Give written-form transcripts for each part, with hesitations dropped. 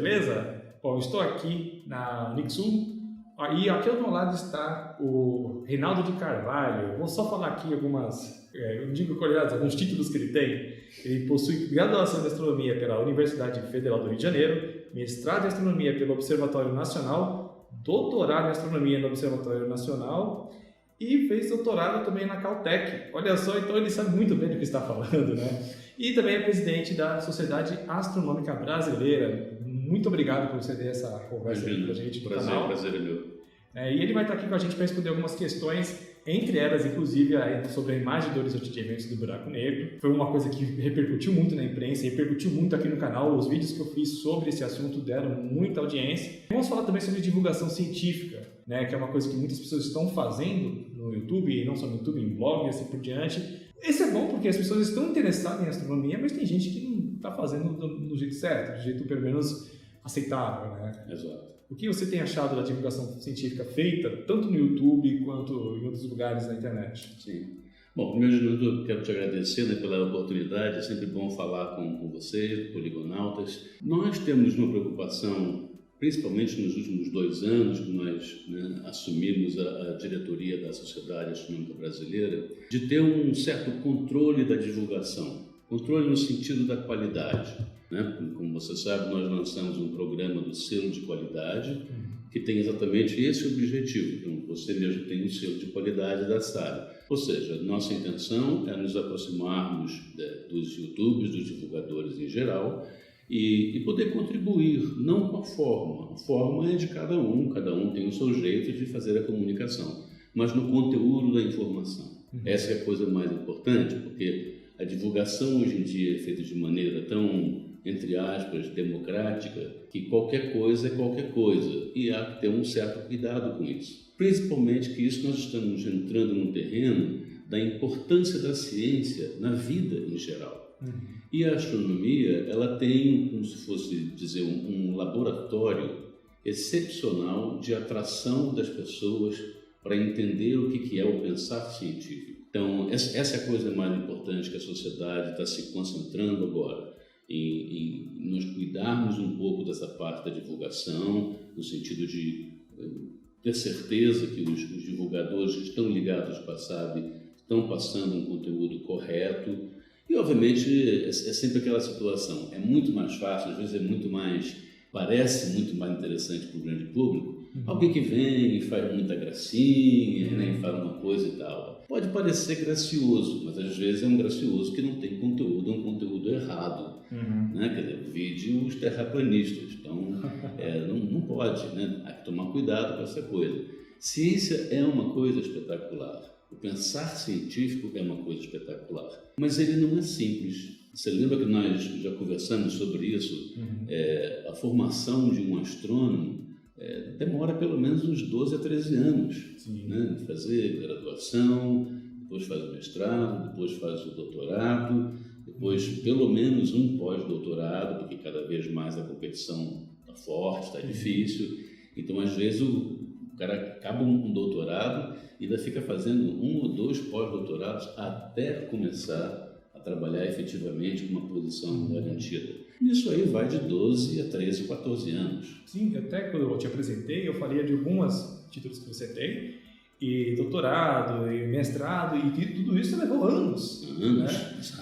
beleza? Bom, estou aqui na Unixul e aqui ao meu lado está o Reinaldo de Carvalho. Vou só falar aqui alguns títulos que ele tem. Ele possui graduação em Astronomia pela Universidade Federal do Rio de Janeiro, mestrado em Astronomia pelo Observatório Nacional, doutorado em Astronomia no Observatório Nacional e fez doutorado também na Caltech. Olha só, então ele sabe muito bem do que está falando, né? E também é presidente da Sociedade Astronômica Brasileira. Muito obrigado por você ter essa conversa com a gente no canal. Prazer é meu. E ele vai estar aqui com a gente para responder algumas questões, entre elas, inclusive, sobre a imagem do horizonte de eventos do buraco negro. Foi uma coisa que repercutiu muito na imprensa, repercutiu muito aqui no canal. Os vídeos que eu fiz sobre esse assunto deram muita audiência. Vamos falar também sobre divulgação científica, né, que é uma coisa que muitas pessoas estão fazendo no YouTube, e não só no YouTube, em blog e assim por diante. Esse é bom porque as pessoas estão interessadas em astronomia, mas tem gente que não está fazendo do jeito certo, do jeito pelo menos aceitável, né? Exato. O que você tem achado da divulgação científica feita, tanto no YouTube quanto em outros lugares na internet? Sim. Bom, primeiro de tudo, eu quero te agradecer, né, pela oportunidade. É sempre bom falar com vocês, poligonautas. Nós temos uma preocupação, principalmente nos últimos 2 anos, que nós assumimos a diretoria da Sociedade Astronômica Brasileira, de ter um certo controle da divulgação. Controle no sentido da qualidade. Como você sabe, nós lançamos um programa do selo de qualidade que tem exatamente esse objetivo. Então, você mesmo tem um selo de qualidade da SAB. Ou seja, nossa intenção é nos aproximarmos dos YouTubers, dos divulgadores em geral, e poder contribuir, não com a forma. A forma é de cada um tem o seu jeito de fazer a comunicação, mas no conteúdo da informação. Essa é a coisa mais importante, porque a divulgação hoje em dia é feita de maneira tão, entre aspas, democrática, que qualquer coisa é qualquer coisa, e há que ter um certo cuidado com isso. Principalmente que isso nós estamos entrando no terreno da importância da ciência na vida em geral. E a astronomia, ela tem, como se fosse dizer, um laboratório excepcional de atração das pessoas para entender o que é o pensar científico. Então, essa é a coisa mais importante que a sociedade está se concentrando agora, em nós cuidarmos um pouco dessa parte da divulgação, no sentido de ter certeza que os divulgadores que estão ligados para a SAB estão passando um conteúdo correto. E, obviamente, é sempre aquela situação. É muito mais fácil, às vezes parece muito mais interessante para o grande público. Alguém que vem e faz muita gracinha, e fala uma coisa e tal. Pode parecer gracioso, mas às vezes é um gracioso que não tem conteúdo, é um conteúdo errado. Quer dizer, vide os terraplanistas. Então, não pode, né? Há que tomar cuidado com essa coisa. Ciência é uma coisa espetacular. O pensar científico é uma coisa espetacular. Mas ele não é simples. Você lembra que nós já conversamos sobre isso? A formação de um astrônomo demora pelo menos uns 12 a 13 anos, né? De fazer graduação, depois faz o mestrado, depois faz o doutorado, depois pelo menos um pós-doutorado, porque cada vez mais a competição está forte, está difícil. Então, às vezes, o cara acaba um doutorado e ainda fica fazendo 1 ou 2 pós-doutorados até começar a trabalhar efetivamente com uma posição garantida. Isso aí vai de 12 a 13, 14 anos. Sim, até quando eu te apresentei, eu falei de alguns títulos que você tem, e doutorado, e mestrado, e tudo isso levou anos. Né?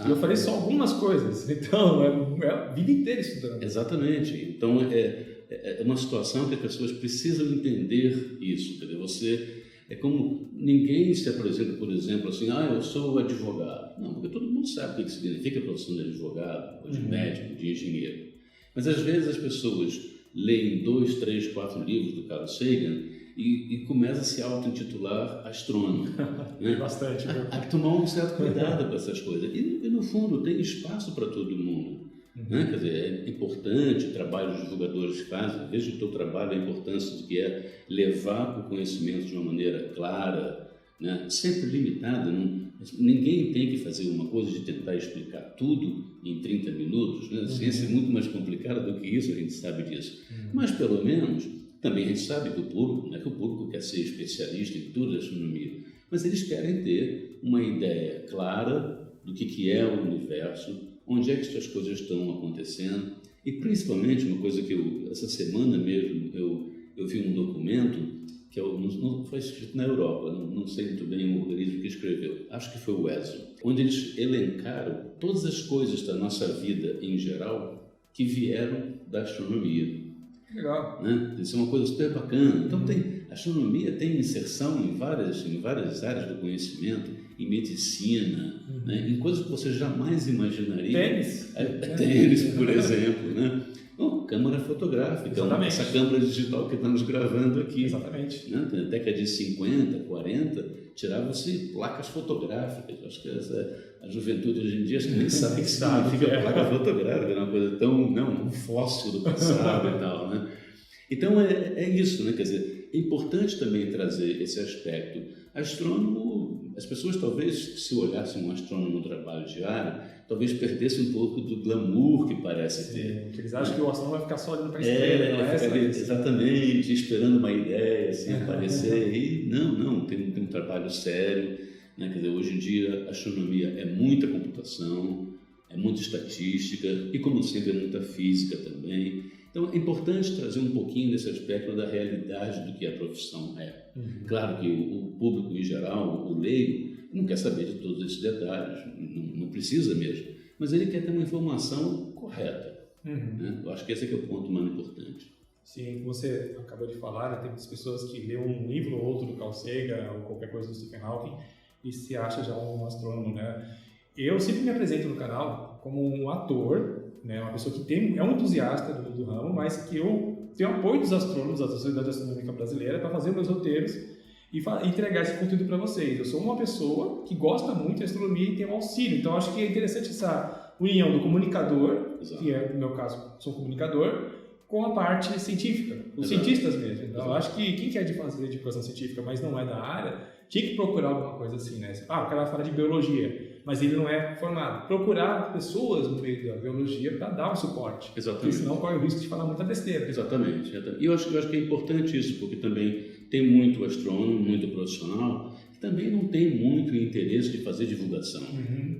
E eu falei só algumas coisas, então é a vida inteira estudando. Exatamente. Então é uma situação que as pessoas precisam entender isso. Quer dizer, é como ninguém se apresenta, por exemplo, assim, eu sou advogado. Não, porque todo mundo sabe o que significa a profissão de advogado, ou de médico, de engenheiro. Mas às vezes as pessoas leem 2, 3, 4 livros do Carl Sagan e começam a se auto-intitular astrônomo. Né? Bastante. Há que tomar um certo cuidado com essas coisas. E no fundo tem espaço para todo mundo. Né? Quer dizer, é importante o trabalho dos divulgadores que fazem. Veja o teu trabalho, a importância do que é levar o conhecimento de uma maneira clara, né? Sempre limitada. Ninguém tem que fazer uma coisa de tentar explicar tudo em 30 minutos. Né? A ciência é muito mais complicada do que isso, a gente sabe disso. Mas, pelo menos, também a gente sabe que o público quer ser especialista em tudo da astronomia, mas eles querem ter uma ideia clara do que é o universo, onde é que as coisas estão acontecendo E principalmente uma coisa que essa semana mesmo eu vi um documento que não foi escrito na Europa, não sei muito bem o organismo que escreveu, acho que foi o ESO, onde eles elencaram todas as coisas da nossa vida em geral que vieram da astronomia. Legal. Né? Isso é uma coisa super bacana. Então a astronomia tem inserção em várias áreas do conhecimento, em medicina, né? Em coisas que você jamais imaginaria. Tênis, por exemplo, né? Bom, câmera fotográfica, essa câmera digital que estamos gravando aqui. Exatamente. Né? Na década de 50, 40, tiravam-se placas fotográficas. Acho que a juventude hoje em dia acho que nem sabe o que significa placa fotográfica, é uma coisa tão, um fóssil do passado e tal, né? Então é isso, né? Quer dizer, é importante também trazer esse aspecto. Astrônomo, as pessoas talvez, se olhassem um astrônomo no trabalho diário, talvez perdessem um pouco do glamour que parece ter. Eles acham que o astrônomo vai ficar só olhando para a estrela, não é? Exatamente, esperando uma ideia assim, aparecer. E não, tem um trabalho sério. Né? Quer dizer, hoje em dia a astronomia é muita computação, é muita estatística e, como sempre, é muita física também. Então, é importante trazer um pouquinho desse aspecto da realidade do que a profissão é. Claro que o público em geral, o leigo, não quer saber de todos esses detalhes, não precisa mesmo, mas ele quer ter uma informação correta. Né? Eu acho que esse é o ponto mais importante. Sim, como você acabou de falar, né, tem muitas pessoas que lêem um livro ou outro do Carl Sagan ou qualquer coisa do Stephen Hawking e se acha já um astrônomo, né? Eu sempre me apresento no canal como um ator, né, uma pessoa que é um entusiasta do ramo, mas que eu tenho apoio dos astrônomos, da Sociedade Astronômica Brasileira, para fazer meus roteiros e entregar esse conteúdo para vocês. Eu sou uma pessoa que gosta muito de astronomia e tem um auxílio, então acho que é interessante essa união do comunicador, que é, no meu caso, sou um comunicador, com a parte científica, os cientistas mesmo. Então, eu acho que quem quer fazer divulgação científica, mas não é da área, tinha que procurar alguma coisa assim, né? O cara fala de biologia, mas ele não é formado. Procurar pessoas no meio da biologia para dar um suporte. Exatamente. Porque senão corre o risco de falar muita besteira. Exatamente. E eu acho que é importante isso, porque também tem muito astrônomo, muito profissional, que também não tem muito interesse de fazer divulgação.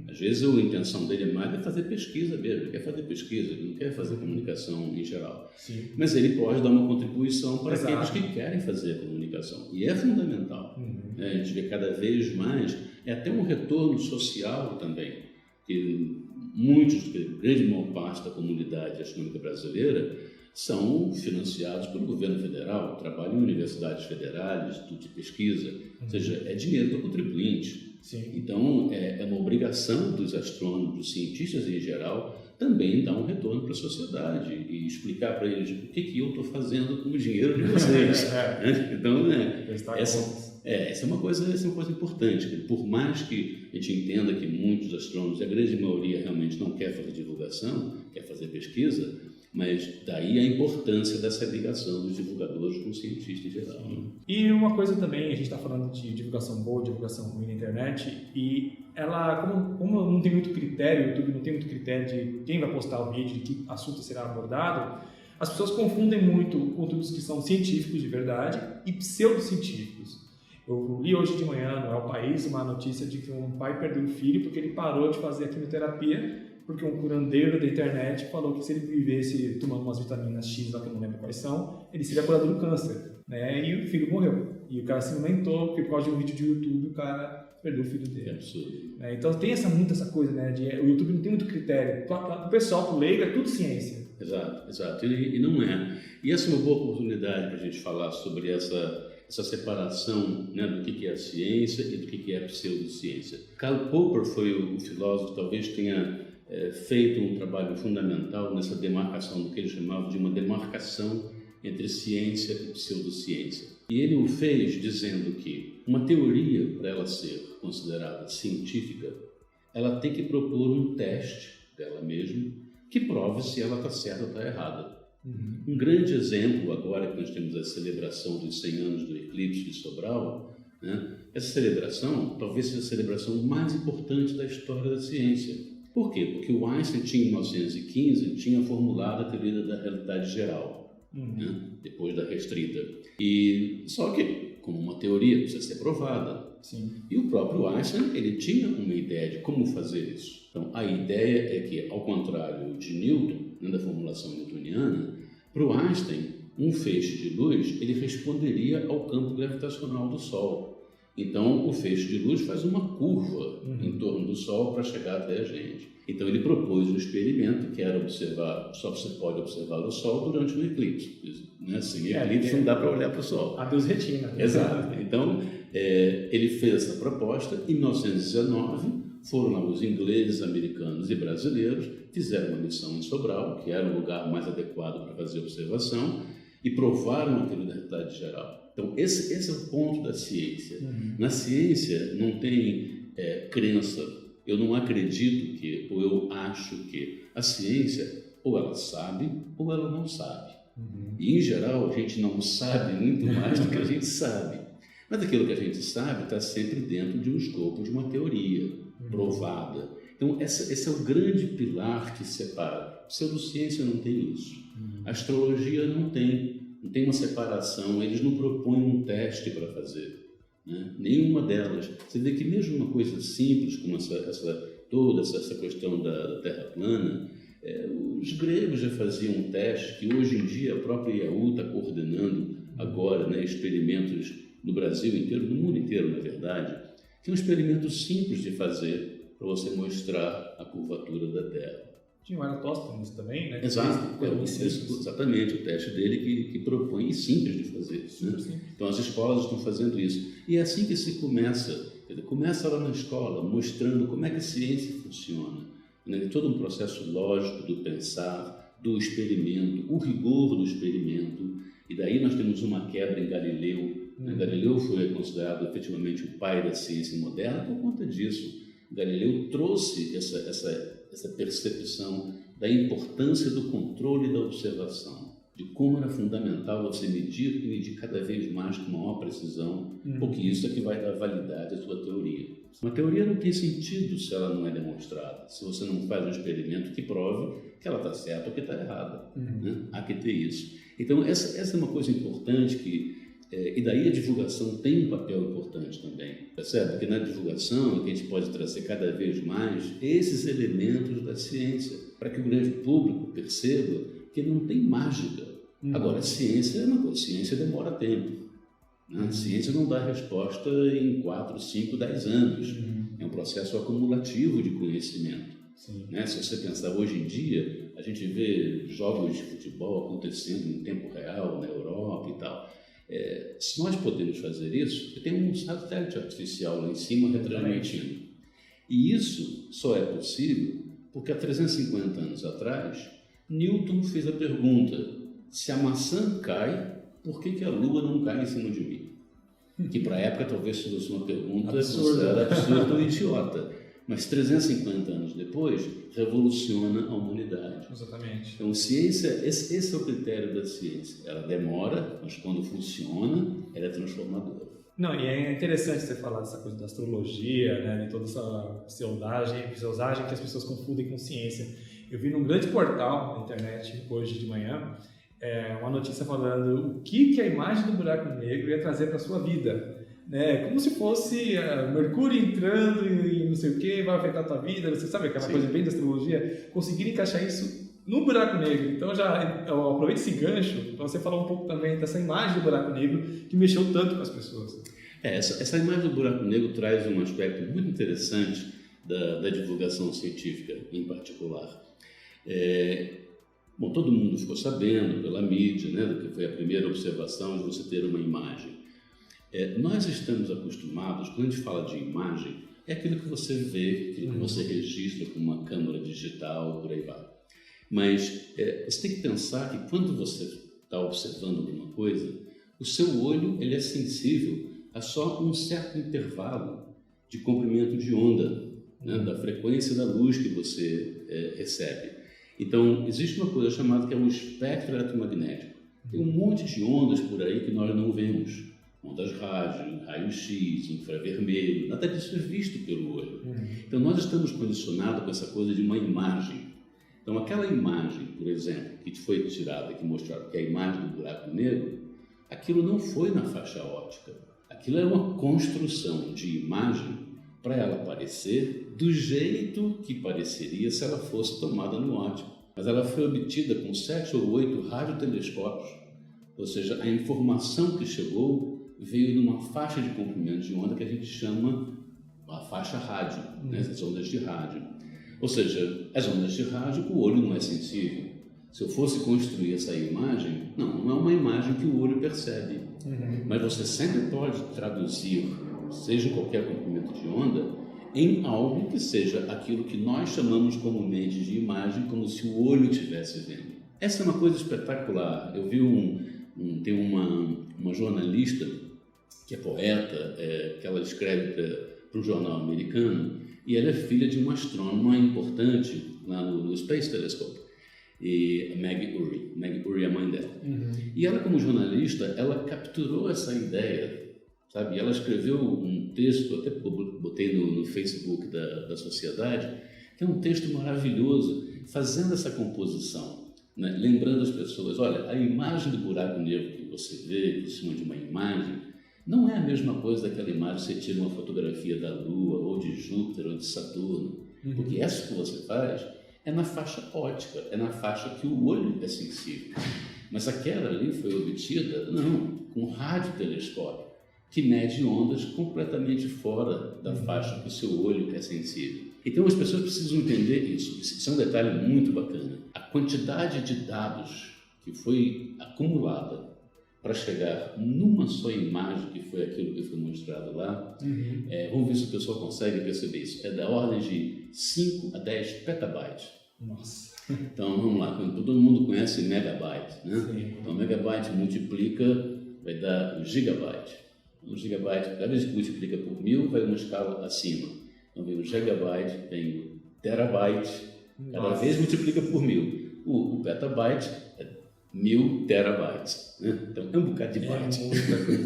Às vezes a intenção dele mais é fazer pesquisa mesmo, ele quer fazer pesquisa, ele não quer fazer comunicação em geral. Sim. Mas ele pode dar uma contribuição para aqueles que querem fazer a comunicação. E é fundamental. Né? A gente vê cada vez mais, é até um retorno social também, que a grande maior parte da comunidade astronômica brasileira são financiados pelo governo federal, trabalham em universidades federais, instituto de pesquisa, ou seja, é dinheiro do contribuinte. Sim. Então, é uma obrigação dos astrônomos, dos cientistas em geral, também dar um retorno para a sociedade e explicar para eles o que eu estou fazendo com o dinheiro de vocês. Então, essa é uma coisa importante. Por mais que a gente entenda que muitos astrônomos, a grande maioria realmente não quer fazer divulgação, quer fazer pesquisa, mas daí a importância dessa ligação dos divulgadores com os cientistas em geral. E uma coisa também, a gente está falando de divulgação boa, divulgação ruim na internet, e ela, como não tem muito critério, o YouTube não tem muito critério de quem vai postar o vídeo, de que assunto será abordado, as pessoas confundem muito conteúdos que são científicos de verdade e pseudocientíficos. Eu li hoje de manhã no El País uma notícia de que um pai perdeu um filho porque ele parou de fazer a quimioterapia porque um curandeiro da internet falou que se ele vivesse tomando umas vitaminas X, lá que eu não lembro quais são, ele seria curador do câncer, né? E o filho morreu. E o cara se lamentou porque por causa de um vídeo de YouTube o cara perdeu o filho dele. É então tem muito essa coisa, né? O YouTube não tem muito critério. O pessoal, pro leigo, é tudo ciência. Exato. E não é. E essa é uma boa oportunidade para a gente falar sobre essa separação, né, do que é a ciência e do que é a pseudociência. Karl Popper foi o filósofo que talvez tenha feito um trabalho fundamental nessa demarcação do que ele chamava de uma demarcação entre ciência e pseudociência. E ele o fez dizendo que uma teoria, para ela ser considerada científica, ela tem que propor um teste dela mesma que prove se ela está certa ou está errada. Um grande exemplo, agora que nós temos a celebração dos 100 anos do eclipse de Sobral, né? Essa celebração talvez seja a celebração mais importante da história da ciência. Por quê? Porque o Einstein, em 1915, tinha formulado a teoria da realidade geral, né? Depois da restrita. E só que, como uma teoria, precisa ser provada. Sim. E o próprio Einstein, ele tinha uma ideia de como fazer isso. Então, a ideia é que, ao contrário de Newton, né, da formulação newtoniana, para o Einstein, um feixe de luz, ele responderia ao campo gravitacional do Sol. Então, o feixe de luz faz uma curva em torno do Sol para chegar até a gente. Então, ele propôs um experimento que era observar, só você pode observar o Sol durante um eclipse. Né? Sem eclipse não dá para olhar para o Sol. Adeus retina. Exato. Então, ele fez essa proposta. Em 1919, foram lá os ingleses, americanos e brasileiros, fizeram uma missão em Sobral, que era o lugar mais adequado para fazer observação, e provaram aquilo da realidade geral. Então, esse é o ponto da ciência. Na ciência não tem crença. Eu não acredito que, ou eu acho que. A ciência, ou ela sabe, ou ela não sabe. E, em geral, a gente não sabe muito mais do que a gente sabe. Mas aquilo que a gente sabe está sempre dentro de um escopo de uma teoria provada. Então, esse é o grande pilar que separa. Pseudociência não tem isso. A astrologia não tem uma separação, eles não propõem um teste para fazer, né? Nenhuma delas. Você vê que mesmo uma coisa simples como toda essa questão da Terra plana, os gregos já faziam um teste que hoje em dia a própria IAU está coordenando agora, né, experimentos no Brasil inteiro, no mundo inteiro, na verdade, que é um experimento simples de fazer para você mostrar a curvatura da Terra. Tinha o Eratosthenes também, né? Exato, exatamente, o teste dele que propõe, e simples de fazer isso. Né? Então as escolas estão fazendo isso. E é assim que se começa. Começa lá na escola, mostrando como é que a ciência funciona. Né? Todo um processo lógico do pensar, do experimento, o rigor do experimento. E daí nós temos uma quebra em Galileu. Galileu foi considerado efetivamente o pai da ciência moderna por conta disso. Galileu trouxe essa percepção da importância do controle da observação, de como era fundamental você medir e medir cada vez mais com maior precisão, porque isso é que vai dar validade à sua teoria. Uma teoria não tem sentido se ela não é demonstrada, se você não faz um experimento que prove que ela está certa ou que está errada. Né? Há que ter isso. Então, essa é uma coisa importante e daí a divulgação tem um papel importante também, percebe? Porque na divulgação a gente pode trazer cada vez mais esses elementos da ciência, para que o grande público perceba que não tem mágica. Agora, a ciência é uma coisa, ciência demora tempo. Né? A ciência não dá resposta em 4, 5, 10 anos. É um processo acumulativo de conhecimento. Né? Se você pensar hoje em dia, a gente vê jogos de futebol acontecendo em tempo real na Europa e tal. Se nós podemos fazer isso, tem um satélite artificial lá em cima retransmitindo. E isso só é possível porque há 350 anos atrás, Newton fez a pergunta: se a maçã cai, por que a lua não cai em cima de mim? Que para a época talvez fosse uma pergunta absurda ou idiota. Mas 350 anos depois, revoluciona a humanidade. Exatamente. Então, ciência, esse é o critério da ciência. Ela demora, mas quando funciona, ela é transformadora. Não, e é interessante você falar dessa coisa da astrologia, né, de toda essa pseudagem que as pessoas confundem com ciência. Eu vi num grande portal na internet, hoje de manhã, uma notícia falando o que a imagem do buraco negro ia trazer para a sua vida. Como se fosse Mercúrio entrando e não sei o que, vai afetar a tua vida, você sabe aquela coisa bem da astrologia, conseguir encaixar isso no buraco negro. Então eu aproveito esse gancho para você falar um pouco também dessa imagem do buraco negro que mexeu tanto com as pessoas. Essa imagem do buraco negro traz um aspecto muito interessante da divulgação científica em particular. Bom, todo mundo ficou sabendo pela mídia, né, do que foi a primeira observação de você ter uma imagem. Nós estamos acostumados, quando a gente fala de imagem, é aquilo que você vê, aquilo que você registra com uma câmera digital, por aí vai. Mas você tem que pensar que quando você está observando alguma coisa, o seu olho ele é sensível a só um certo intervalo de comprimento de onda, né, da frequência da luz que você recebe. Então, existe uma coisa chamada que é o espectro eletromagnético. Tem um monte de ondas por aí que nós não vemos. Ondas rádio, raio-x, infravermelho, nada disso é visto pelo olho. Então, nós estamos condicionados com essa coisa de uma imagem. Então, aquela imagem, por exemplo, que foi tirada, que mostrava que é a imagem do buraco negro, aquilo não foi na faixa óptica. Aquilo é uma construção de imagem para ela aparecer do jeito que pareceria se ela fosse tomada no óptico. Mas ela foi obtida com 7 ou 8 radiotelescópios, ou seja, a informação que chegou veio numa faixa de comprimento de onda que a gente chama a faixa rádio, né? As ondas de rádio. Ou seja, as ondas de rádio, o olho não é sensível. Se eu fosse construir essa imagem, não é uma imagem que o olho percebe. Mas você sempre pode traduzir, seja em qualquer comprimento de onda, em algo que seja aquilo que nós chamamos comumente de imagem, como se o olho estivesse vendo. Essa é uma coisa espetacular. Eu vi tem uma jornalista que é poeta, que ela escreve para um jornal americano, e ela é filha de uma astrônoma importante lá no Space Telescope, e a Maggie Urey é a mãe dela. E ela, como jornalista, ela capturou essa ideia, sabe? Ela escreveu um texto, até botei no Facebook da sociedade, que é um texto maravilhoso, fazendo essa composição, né? Lembrando as pessoas, olha, a imagem do buraco negro que você vê por cima de uma imagem não é a mesma coisa daquela imagem que você tira uma fotografia da Lua, ou de Júpiter, ou de Saturno, porque essa que você faz é na faixa óptica, é na faixa que o olho é sensível. Mas aquela ali foi obtida, com radiotelescópio, que mede ondas completamente fora da faixa que o seu olho é sensível. Então as pessoas precisam entender isso. Isso é um detalhe muito bacana. A quantidade de dados que foi acumulada para chegar numa só imagem, que foi aquilo que foi mostrado lá, vamos ver se o pessoal consegue perceber isso. É da ordem de 5 a 10 petabytes. Nossa! Então vamos lá, todo mundo conhece megabyte, né? Sim. Então megabyte multiplica, vai dar gigabyte. Um gigabyte, cada vez que multiplica por 1000, vai uma escala acima. Então vem o gigabyte, tem o terabyte, cada vez multiplica por 1000. O petabyte é 1000 terabytes, né? Então é um bocado de byte.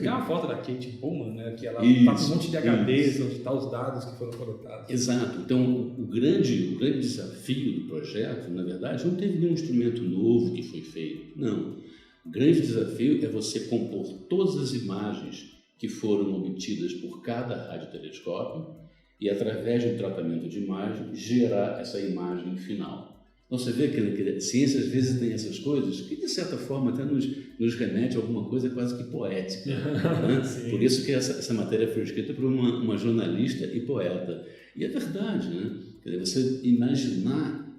Tem uma foto da Kate Bowman, né? Que ela tá com um monte de HDs onde estão os dados que foram coletados. Exato. Então o grande desafio do projeto, na verdade, não teve nenhum instrumento novo que foi feito. Não. O grande desafio é você compor todas as imagens que foram obtidas por cada radiotelescópio e, através de um tratamento de imagem, gerar essa imagem final. Então, você vê que a ciência, às vezes, tem essas coisas que, de certa forma, até nos remete a alguma coisa quase que poética. Né? Por isso que essa matéria foi escrita por uma jornalista e poeta. E é verdade, né? Quer dizer, você imaginar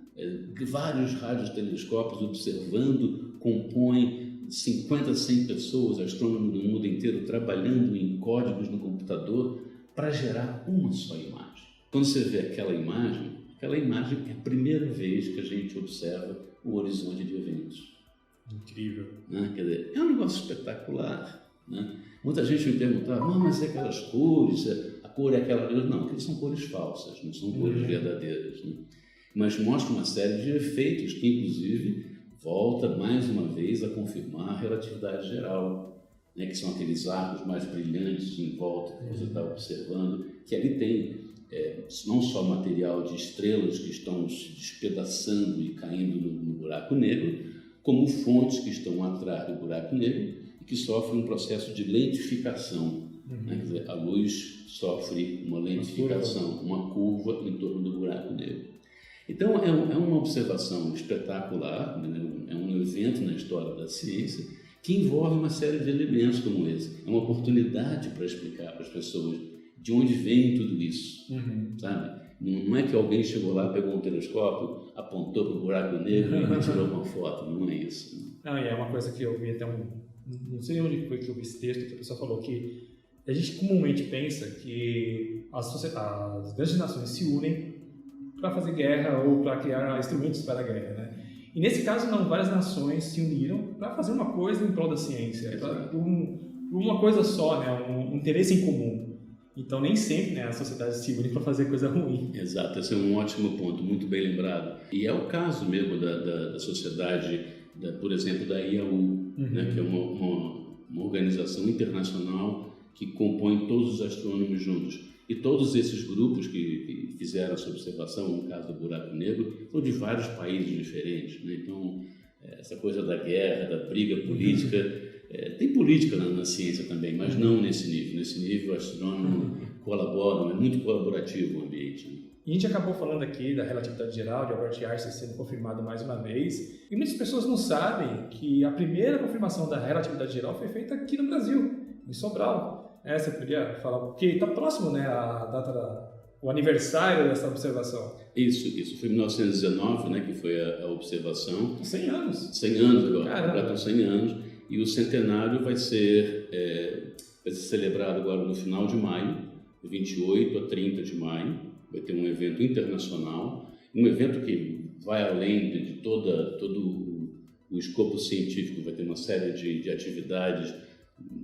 vários radiotelescópios observando, compõem 50, 100 pessoas, astrônomos do mundo inteiro, trabalhando em códigos no computador para gerar uma só imagem. Quando você vê aquela imagem é a primeira vez que a gente observa o horizonte de eventos. Incrível. Né? Quer dizer, é um negócio espetacular. Né? Muita gente me perguntava, mas é aquelas cores, a cor é aquela... Não, aquelas são cores falsas, não são cores verdadeiras. Né? Mas mostra uma série de efeitos que, inclusive, volta mais uma vez a confirmar a relatividade geral, né, que são aqueles arcos mais brilhantes em volta que você está observando, que ali tem não só material de estrelas que estão se despedaçando e caindo no buraco negro, como fontes que estão atrás do buraco negro e que sofrem um processo de lentificação. Né, quer dizer, a luz sofre uma lentificação, uma curva em torno do buraco negro. Então, é uma observação espetacular, né? É um evento na história da ciência que envolve uma série de elementos como esse. É uma oportunidade para explicar para as pessoas de onde vem tudo isso, sabe? Não é que alguém chegou lá, pegou um telescópio, apontou para o buraco negro e tirou uma foto, não é isso. Não, e é uma coisa que eu vi até não sei onde foi que eu vi esse texto, que a pessoa falou que a gente comumente pensa que as grandes nações se unem para fazer guerra ou para criar instrumentos para a guerra, né? E nesse caso não, várias nações se uniram para fazer uma coisa em prol da ciência, por uma coisa só, né? Um interesse em comum. Então nem sempre, né, a sociedade se une para fazer coisa ruim. Exato, esse é um ótimo ponto, muito bem lembrado. E é o caso mesmo da sociedade, por exemplo, da IAU, né, que é uma organização internacional que compõe todos os astrônomos juntos. E todos esses grupos que fizeram essa observação, no caso do buraco negro, são de vários países diferentes. Né? Então, essa coisa da guerra, da briga política, Tem política na ciência também, mas não nesse nível. Nesse nível, o astrônomo colabora, é muito colaborativo o ambiente. E a gente acabou falando aqui da relatividade geral, de Albert Einstein sendo confirmado mais uma vez. E muitas pessoas não sabem que a primeira confirmação da relatividade geral foi feita aqui no Brasil, em Sobral. Você poderia falar, porque está próximo, né, a data o aniversário dessa observação. Isso foi em 1919, né, que foi a observação. 100 anos. 100 anos agora, completam 100 anos. E o centenário vai ser celebrado agora no final de maio, de 28 a 30 de maio. Vai ter um evento internacional, um evento que vai além de todo o escopo científico, vai ter uma série de atividades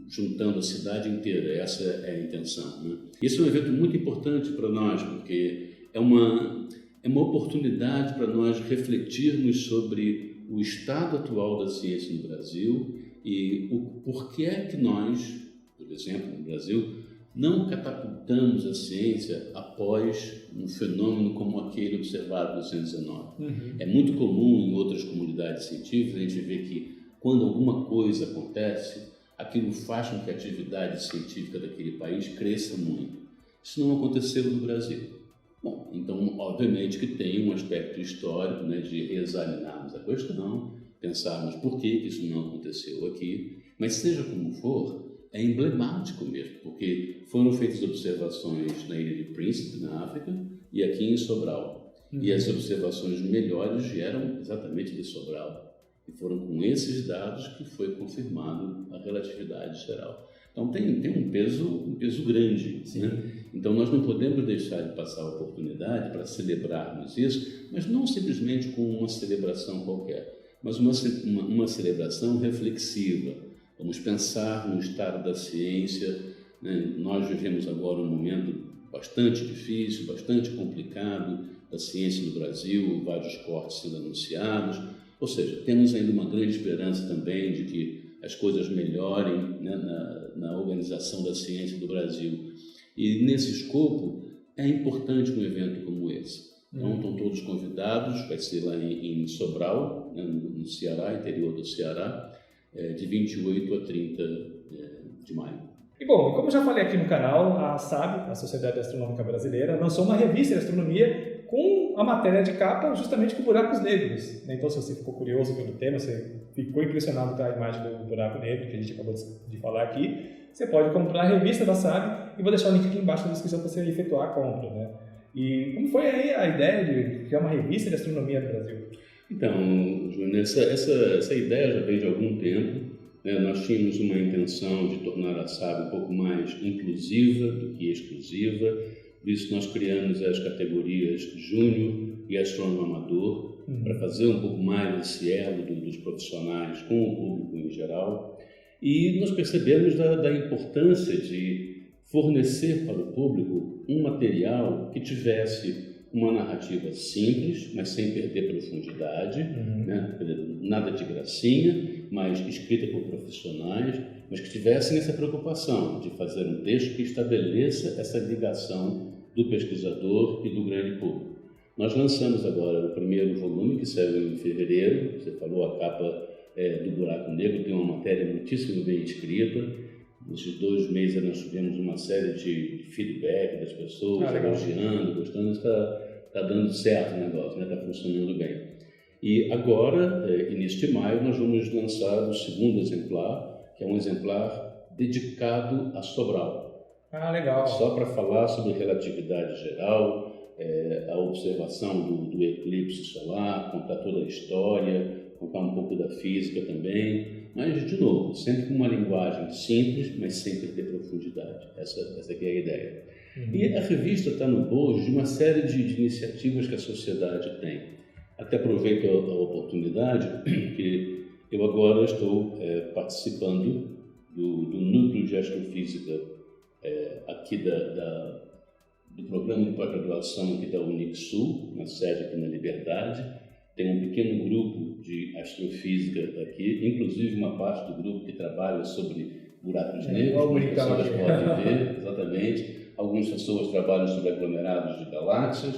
juntando a cidade inteira, essa é a intenção. Né? Isso é um evento muito importante para nós, porque é uma oportunidade para nós refletirmos sobre o estado atual da ciência no Brasil e o porquê que nós, por exemplo, no Brasil, não catapultamos a ciência após um fenômeno como aquele observado em 1919. É muito comum em outras comunidades científicas a gente ver que quando alguma coisa acontece, aquilo faz com que a atividade científica daquele país cresça muito. Isso não aconteceu no Brasil. Bom, então, obviamente que tem um aspecto histórico, né, de reexaminarmos a questão, pensarmos por que isso não aconteceu aqui, mas seja como for, é emblemático mesmo, porque foram feitas observações na ilha de Príncipe, na África, e aqui em Sobral. E as observações melhores vieram exatamente de Sobral. E foram com esses dados que foi confirmado a relatividade geral. Então tem um peso grande. Né? Então nós não podemos deixar de passar a oportunidade para celebrarmos isso, mas não simplesmente com uma celebração qualquer, mas uma celebração reflexiva. Vamos pensar no estado da ciência. Né? Nós vivemos agora um momento bastante difícil, bastante complicado da ciência no Brasil, vários cortes sendo anunciados. Ou seja, temos ainda uma grande esperança também de que as coisas melhorem, né, na organização da ciência do Brasil. E nesse escopo é importante um evento como esse. Então estão todos convidados, vai ser lá em Sobral, né, no Ceará, interior do Ceará, de 28 a 30 de maio. E bom, como já falei aqui no canal, a SAB, a Sociedade Astronômica Brasileira, lançou uma revista de astronomia com a matéria de capa justamente com buracos negros. Então, se você ficou curioso pelo tema, você ficou impressionado com a imagem do buraco negro que a gente acabou de falar aqui, você pode comprar a revista da SAB e vou deixar o link aqui embaixo na descrição para você efetuar a compra. Né? E como foi aí a ideia de criar uma revista de astronomia no Brasil? Então, Júnior, essa ideia já veio de algum tempo. Né? Nós tínhamos uma intenção de tornar a SAB um pouco mais inclusiva do que exclusiva. Por isso nós criamos as categorias Júnior e Astrônomo Amador, para fazer um pouco mais esse elo dos profissionais com o público em geral. E nós percebemos da importância de fornecer para o público um material que tivesse uma narrativa simples, mas sem perder profundidade, né? Nada de gracinha, mas escrita por profissionais, mas que tivessem essa preocupação de fazer um texto que estabeleça essa ligação do pesquisador e do grande público. Nós lançamos agora o primeiro volume, que saiu em fevereiro. Você falou, a capa do Buraco Negro tem uma matéria muitíssimo bem escrita. Nesses 2 meses nós tivemos uma série de feedback das pessoas, elogiando, gostando. Está dando certo o negócio, está funcionando bem. E agora, início de maio, nós vamos lançar o segundo exemplar, que é um exemplar dedicado a Sobral. Legal. Só para falar sobre relatividade geral, a observação do eclipse solar, contar toda a história, contar um pouco da física também, mas, de novo, sempre com uma linguagem simples, mas sem perder profundidade. Essa aqui é a ideia. E a revista está no bojo de uma série de iniciativas que a sociedade tem. Até aproveito a oportunidade que eu agora estou participando do Núcleo de Astrofísica aqui do programa de pós-graduação aqui da Unixul, na sede aqui na Liberdade. Tem um pequeno grupo de astrofísica aqui, inclusive uma parte do grupo que trabalha sobre buracos negros, como as pessoas podem ver, exatamente. Algumas pessoas trabalham sobre aglomerados de galáxias,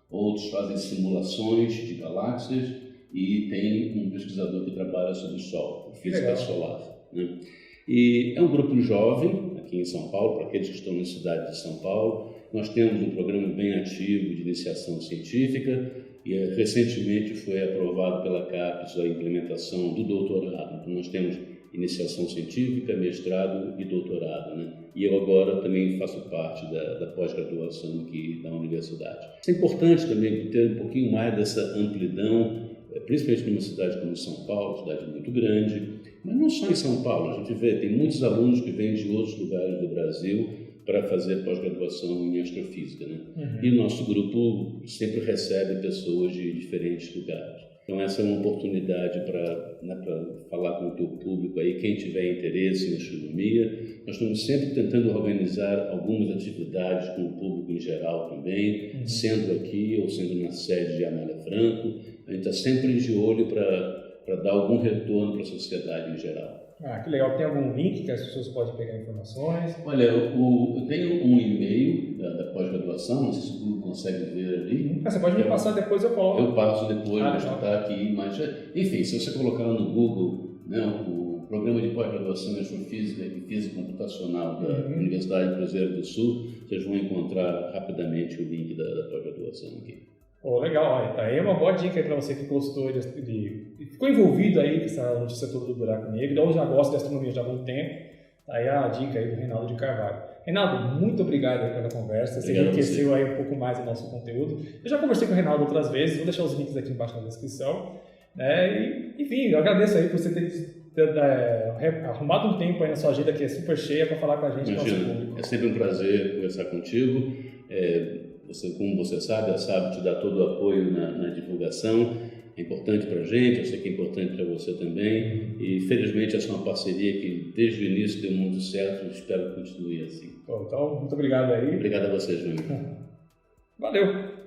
outros fazem simulações de galáxias e tem um pesquisador que trabalha sobre o Sol, física solar. né? E é um grupo jovem aqui em São Paulo, para aqueles que estão na cidade de São Paulo. Nós temos um programa bem ativo de iniciação científica e recentemente foi aprovado pela CAPES a implementação do doutorado. Então nós temos iniciação científica, mestrado e doutorado, né? E eu agora também faço parte da pós-graduação aqui da universidade. Isso é importante também ter um pouquinho mais dessa amplidão, principalmente numa cidade como São Paulo, cidade muito grande, mas não só em São Paulo. A gente vê, tem muitos alunos que vêm de outros lugares do Brasil para fazer pós-graduação em astrofísica, né? E o nosso grupo sempre recebe pessoas de diferentes lugares. Então essa é uma oportunidade para falar com o teu público aí, quem tiver interesse em astronomia. Nós estamos sempre tentando organizar algumas atividades com o público em geral também, sendo aqui ou sendo na sede de Amália Franco. A gente está sempre de olho para dar algum retorno para a sociedade em geral. Ah, que legal. Tem algum link que as pessoas podem pegar informações? Olha, eu tenho um e-mail da pós-graduação, não sei se o público consegue ver ali. Você pode me passar depois, eu coloco. Eu passo depois, já está aqui. Mas, enfim, se você colocar no Google, né, o programa de pós-graduação em Astrofísica e Física Computacional da Universidade de Cruzeiro do Sul, vocês vão encontrar rapidamente o link da pós-graduação aqui. Oh, legal, olha, tá aí uma boa dica para você que gostou ficou envolvido aí com essa notícia toda do buraco negro, ou já gosta de astronomia já há muito tempo. Tá aí a dica aí do Reinaldo de Carvalho. Reinaldo, muito obrigado pela conversa, você enriqueceu aí um pouco mais o nosso conteúdo. Eu já conversei com o Reinaldo outras vezes, vou deixar os links aqui embaixo na descrição. Enfim, eu agradeço aí por você ter arrumado um tempo aí na sua agenda que é super cheia para falar com a gente. Imagina, nosso público. É sempre um prazer conversar contigo. Como você sabe, a SAB te dá todo o apoio na divulgação. É importante para a gente, eu sei que é importante para você também. E felizmente essa é uma parceria que desde o início deu muito certo e espero que continue assim. Então, muito obrigado aí. Obrigado a vocês, meu amigo. Valeu!